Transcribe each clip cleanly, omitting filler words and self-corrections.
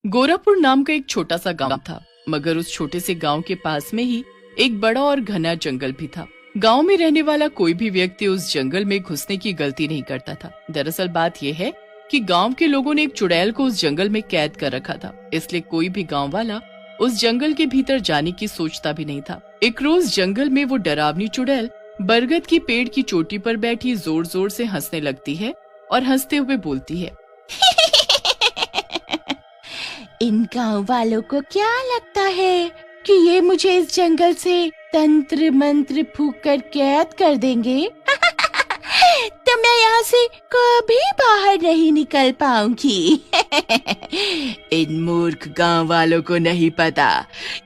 गोरापुर नाम का एक छोटा सा गांव था, मगर उस छोटे से गांव के पास में ही एक बड़ा और घना जंगल भी था। गांव में रहने वाला कोई भी व्यक्ति उस जंगल में घुसने की गलती नहीं करता था। दरअसल बात यह है कि गांव के लोगों ने एक चुड़ैल को उस जंगल में कैद कर रखा था, इसलिए कोई भी गांव वाला उस जंगल के भीतर जाने की सोचता भी नहीं था। एक रोज जंगल में वो डरावनी चुड़ैल बरगद की पेड़ की चोटी पर बैठी जोर जोर से हंसने लगती है और हंसते हुए बोलती है, इन गांव वालों को क्या लगता है कि ये मुझे इस जंगल से तंत्र मंत्र फूंक कर कैद कर देंगे? तो मैं यहाँ से कभी बाहर नहीं निकल पाऊंगी। इन मूर्ख गांव वालों को नहीं पता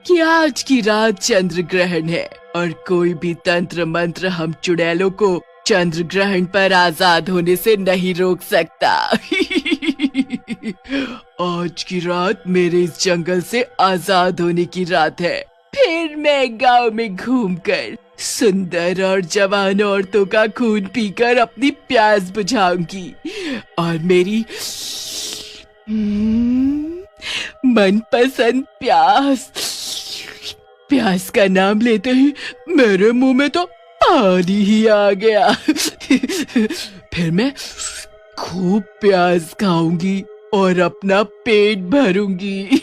कि आज की रात चंद्र ग्रहण है और कोई भी तंत्र मंत्र हम चुड़ैलों को चंद्र ग्रहण पर आजाद होने से नहीं रोक सकता। आज की रात मेरे इस जंगल से आजाद होने की रात है। फिर मैं गांव में घूमकर सुंदर और जवान औरतों का खून पीकर अपनी प्यास बुझाऊंगी और मेरी मनपसंद प्यास का नाम लेते ही मेरे मुंह में तो पानी ही आ गया। फिर मैं खूब प्याज खाऊंगी और अपना पेट भरूंगी।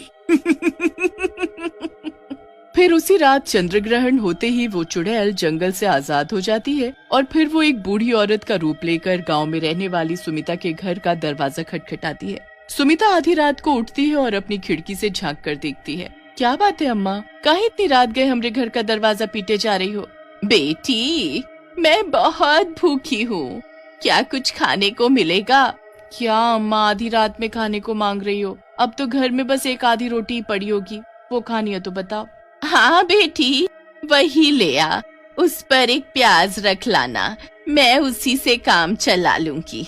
फिर उसी रात चंद्र ग्रहण होते ही वो चुड़ैल जंगल से आजाद हो जाती है और फिर वो एक बूढ़ी औरत का रूप लेकर गांव में रहने वाली सुमिता के घर का दरवाजा खटखटाती है। सुमिता आधी रात को उठती है और अपनी खिड़की से झांक कर देखती है। क्या बात है अम्मा, काहे इतनी रात गए हमरे घर का दरवाजा पीटे जा रही हो? बेटी, मैं बहुत भूखी हूँ, क्या कुछ खाने को मिलेगा? क्या अम्मा, आधी रात में खाने को मांग रही हो? अब तो घर में बस एक आधी रोटी पड़ी होगी, वो खानी है तो बताओ। हाँ बेटी, वही ले आ, उस पर एक प्याज रख लाना, मैं उसी से काम चला लूंगी।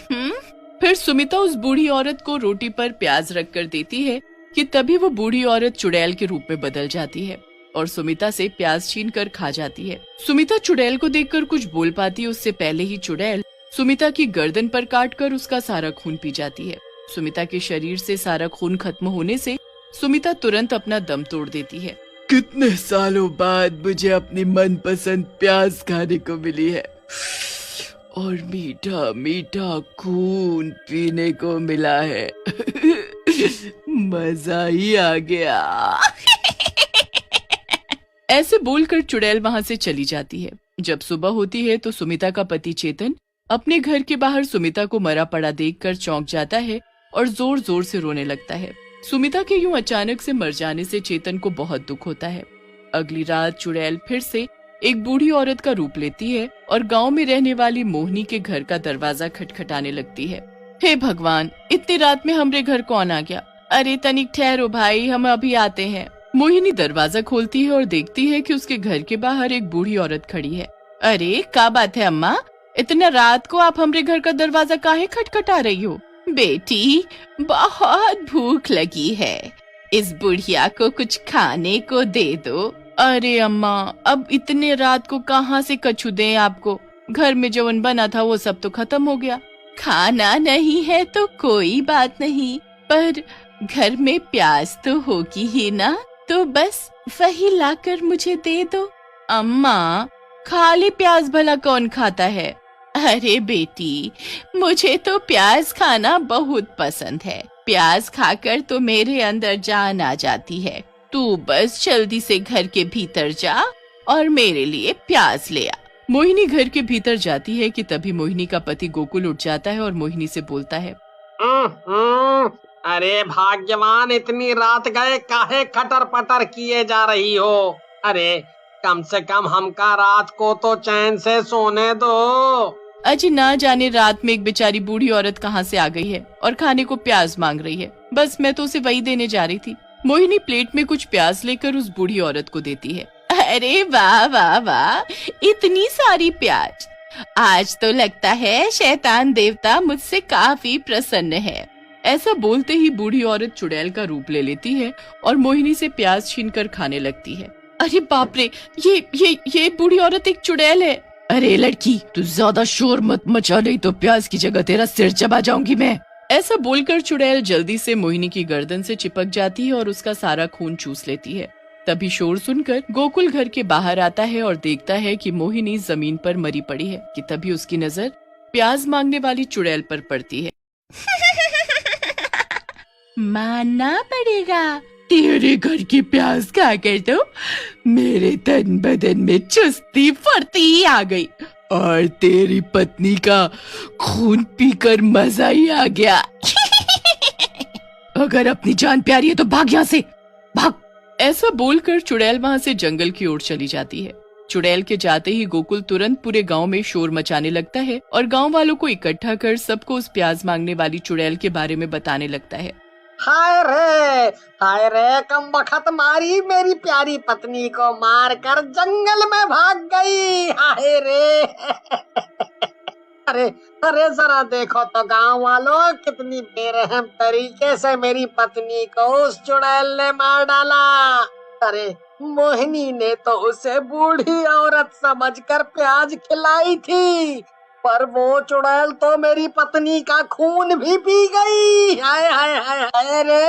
फिर सुमिता उस बूढ़ी औरत को रोटी पर प्याज रख कर देती है कि तभी वो बूढ़ी औरत चुड़ैल के रूप में बदल जाती है और सुमिता से प्याज छीन कर खा जाती है। सुमिता चुड़ैल को देखकर कुछ बोल पाती है उससे पहले ही चुड़ैल सुमिता की गर्दन पर काटकर उसका सारा खून पी जाती है। सुमिता के शरीर से सारा खून खत्म होने से सुमिता तुरंत अपना दम तोड़ देती है। कितने सालों बाद मुझे अपनी मनपसंद प्याज खाने को मिली है और मीठा मीठा खून पीने को मिला है। मजा ही आ गया। ऐसे बोलकर चुड़ैल वहाँ से चली जाती है। जब सुबह होती है तो सुमिता का पति चेतन अपने घर के बाहर सुमिता को मरा पड़ा देखकर चौंक जाता है और जोर जोर से रोने लगता है। सुमिता के यूं अचानक से मर जाने से चेतन को बहुत दुख होता है। अगली रात चुड़ैल फिर से एक बूढ़ी औरत का रूप लेती है और गांव में रहने वाली मोहिनी के घर का दरवाजा खटखटाने लगती है। हे भगवान, इतनी रात में हमरे घर कौन आ गया? अरे तनिक ठहरो भाई, हम अभी आते हैं। मोहिनी दरवाजा खोलती है और देखती है कि उसके घर के बाहर एक बूढ़ी औरत खड़ी है। अरे क्या बात है अम्मा, इतना रात को आप हमरे घर का दरवाजा काहे खटखटा रही हो? बेटी, बहुत भूख लगी है, इस बुढ़िया को कुछ खाने को दे दो। अरे अम्मा, अब इतने रात को कहाँ से कछु दें आपको? घर में जवन बना था वो सब तो खत्म हो गया। खाना नहीं है तो कोई बात नहीं, पर घर में प्याज तो होगी ही ना, तो बस वही लाकर मुझे दे दो। अम्मा, खाली प्याज भला कौन खाता है? अरे बेटी, मुझे तो प्याज खाना बहुत पसंद है, प्याज खाकर तो मेरे अंदर जान आ जाती है। तू बस जल्दी से घर के भीतर जा और मेरे लिए प्याज ले आ। मोहिनी घर के भीतर जाती है कि तभी मोहिनी का पति गोकुल उठ जाता है और मोहिनी से बोलता है, अरे भाग्यवान, इतनी रात गए काहे खटर पटर किए जा रही हो? अरे कम से कम हमका रात को तो चैन से सोने दो। अजी ना जाने रात में एक बेचारी बूढ़ी औरत कहाँ से आ गई है और खाने को प्याज मांग रही है, बस मैं तो उसे वही देने जा रही थी। मोहिनी प्लेट में कुछ प्याज लेकर उस बूढ़ी औरत को देती है। अरे वाह वाह वाह, इतनी सारी प्याज, आज तो लगता है शैतान देवता मुझसे काफी प्रसन्न है। ऐसा बोलते ही बूढ़ी औरत चुड़ैल का रूप ले लेती है और मोहिनी से प्याज छीनकर खाने लगती है। अरे बाप रे, ये बूढ़ी औरत एक चुड़ैल है। अरे लड़की, तू ज्यादा शोर मत मचा, नहीं तो प्याज की जगह तेरा सिर चबा जाऊंगी मैं। ऐसा बोलकर चुड़ैल जल्दी से मोहिनी की गर्दन से चिपक जाती है और उसका सारा खून चूस लेती है। तभी शोर सुनकर गोकुल घर के बाहर आता है और देखता है कि मोहिनी जमीन पर मरी पड़ी है कि तभी उसकी नजर प्याज मांगने वाली चुड़ैल पर पड़ती है। मानना पड़ेगा, तेरे घर की प्याज खाकर तो मेरे तन बदन में चुस्ती फुर्ती आ गई और तेरी पत्नी का खून पीकर मजा ही आ गया। अगर अपनी जान प्यारी है तो भाग यहाँ से, भाग। ऐसा बोलकर चुड़ैल वहाँ से जंगल की ओर चली जाती है। चुड़ैल के जाते ही गोकुल तुरंत पूरे गांव में शोर मचाने लगता है और गांव वालों को इकट्ठा कर सबको उस प्याज मांगने वाली चुड़ैल के बारे में बताने लगता है। हाय रे कम बखत मारी मेरी प्यारी पत्नी को मार कर जंगल में भाग गई। हाय रे अरे अरे जरा देखो तो गांव वालों, कितनी बेरहम तरीके से मेरी पत्नी को उस चुड़ैल ने मार डाला। अरे मोहिनी ने तो उसे बूढ़ी औरत समझकर प्याज खिलाई थी, पर वो चुड़ैल तो मेरी पत्नी का खून भी पी गई। हाय हाय हाय हाय रे।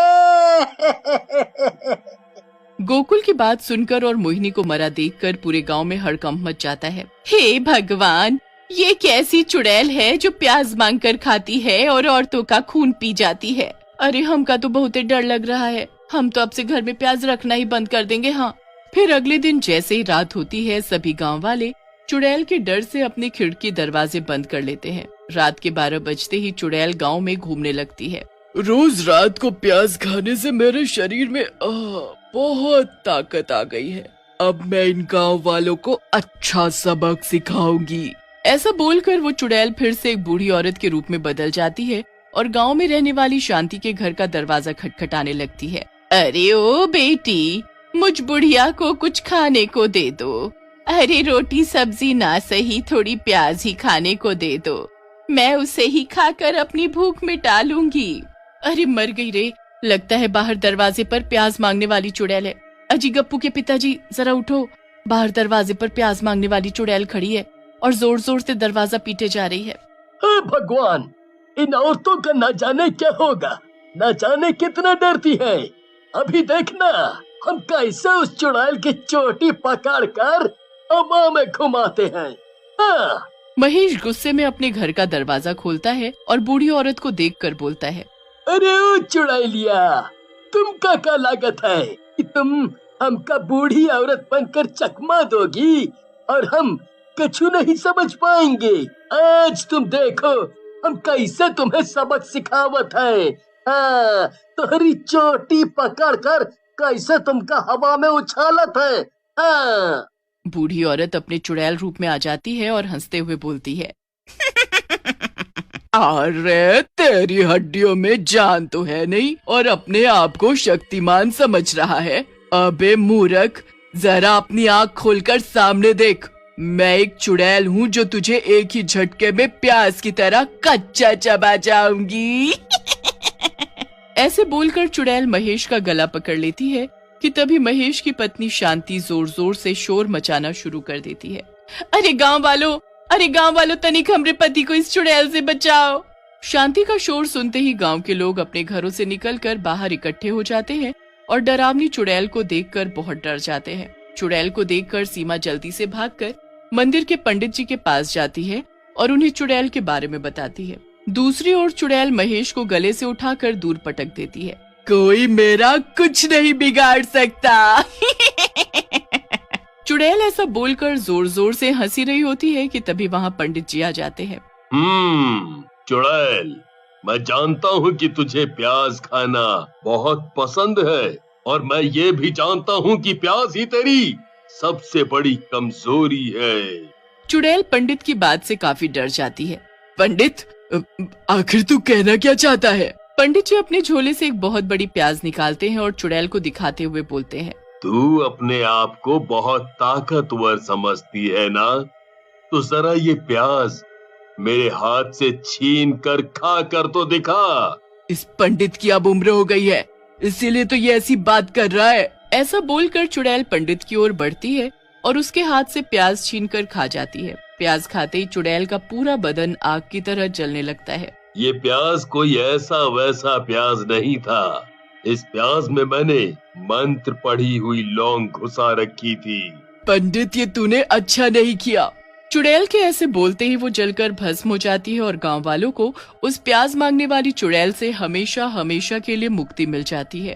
गोकुल की बात सुनकर और मोहिनी को मरा देखकर पूरे गांव में हड़कंप मच जाता है। हे भगवान, ये कैसी चुड़ैल है जो प्याज मांगकर खाती है और औरतों का खून पी जाती है। अरे हमका तो बहुत डर लग रहा है, हम तो अब से घर में प्याज रखना ही बंद कर देंगे। हाँ। फिर अगले दिन जैसे ही रात होती है, सभी गांव वाले चुड़ैल के डर से अपने खिड़की दरवाजे बंद कर लेते हैं। रात के 12 बजते ही चुड़ैल गांव में घूमने लगती है। रोज रात को प्याज खाने से मेरे शरीर में बहुत ताकत आ गई है। अब मैं इन गांव वालों को अच्छा सबक सिखाऊंगी। ऐसा बोलकर वो चुड़ैल फिर से एक बूढ़ी औरत के रूप में बदल जाती है और गांव में रहने वाली शांति के घर का दरवाजा खटखटाने लगती है। अरे ओ बेटी, मुझ बुढ़िया को कुछ खाने को दे दो। अरे रोटी सब्जी ना सही, थोड़ी प्याज ही खाने को दे दो, मैं उसे ही खाकर अपनी भूख मिटा लूंगी। अरे मर गई रे, लगता है बाहर दरवाजे पर प्याज मांगने वाली चुड़ैल है। अजी गप्पू के पिताजी जरा उठो, बाहर दरवाजे पर प्याज मांगने वाली चुड़ैल खड़ी है और जोर जोर से दरवाजा पीटे जा रही है। हे भगवान, इन औरतों का न जाने क्या होगा, न जाने कितना डरती है। अभी देखना हम कैसे उस चुड़ैल की चोटी पकड़कर हवा में घुमाते हैं। हाँ। महेश गुस्से में अपने घर का दरवाजा खोलता है और बूढ़ी औरत को देखकर बोलता है। अरे ओ चुड़ैलिया, तुमका क्या लागत है कि तुम हमका बूढ़ी औरत बनकर चकमा दोगी और हम कछु नहीं समझ पाएंगे। आज तुम देखो हम कैसे तुम्हें सबक सिखावत है। हाँ, तुम्हारी चोटी पकड़कर कैसे तुमका हवा में उछालत है। हाँ। बूढ़ी औरत अपने चुड़ैल रूप में आ जाती है और हंसते हुए बोलती है। अरे तेरी हड्डियों में जान तो है नहीं और अपने आप को शक्तिमान समझ रहा है। अबे मूर्ख, जरा अपनी आँख खोलकर सामने देख। मैं एक चुड़ैल हूँ जो तुझे एक ही झटके में प्याज की तरह कच्चा चबा जाऊंगी। ऐसे बोलकर चुड़ैल महेश का गला पकड़ लेती है कि तभी महेश की पत्नी शांति जोर जोर से शोर मचाना शुरू कर देती है। अरे गांव वालों, तनिक हमरे पति को इस चुड़ैल से बचाओ। शांति का शोर सुनते ही गांव के लोग अपने घरों से निकलकर बाहर इकट्ठे हो जाते हैं और डरावनी चुड़ैल को देखकर बहुत डर जाते हैं। चुड़ैल को देखकर सीमा जल्दी से भागकर मंदिर के पंडित जी के पास जाती है और उन्हें चुड़ैल के बारे में बताती है। दूसरी ओर चुड़ैल महेश को गले से उठाकर दूर पटक देती है। कोई मेरा कुछ नहीं बिगाड़ सकता। चुड़ैल ऐसा बोलकर जोर जोर से हंसी रही होती है कि तभी वहाँ पंडित जी आ जाते हैं। चुड़ैल, मैं जानता हूँ कि तुझे प्याज खाना बहुत पसंद है और मैं ये भी जानता हूँ कि प्याज ही तेरी सबसे बड़ी कमजोरी है। चुड़ैल पंडित की बात से काफी डर जाती है। पंडित, आखिर तू कहना क्या चाहता है? पंडित जी अपने झोले से एक बहुत बड़ी प्याज निकालते हैं और चुड़ैल को दिखाते हुए बोलते हैं। तू अपने आप को बहुत ताकतवर समझती है ना, तो जरा ये प्याज मेरे हाथ से छीन कर खा कर तो दिखा। इस पंडित की अब उम्र हो गई है, इसीलिए तो ये ऐसी बात कर रहा है। ऐसा बोलकर चुड़ैल पंडित की ओर बढ़ती है और उसके हाथ से प्याज छीनकर खा जाती है। प्याज खाते ही चुड़ैल का पूरा बदन आग की तरह जलने लगता है। ये प्याज कोई ऐसा वैसा प्याज नहीं था। इस प्याज में मैंने मंत्र पढ़ी हुई लौंग घुसा रखी थी। पंडित, ये तूने अच्छा नहीं किया। चुड़ैल के ऐसे बोलते ही वो जलकर भस्म हो जाती है और गांव वालों को उस प्याज मांगने वाली चुड़ैल से हमेशा हमेशा के लिए मुक्ति मिल जाती है।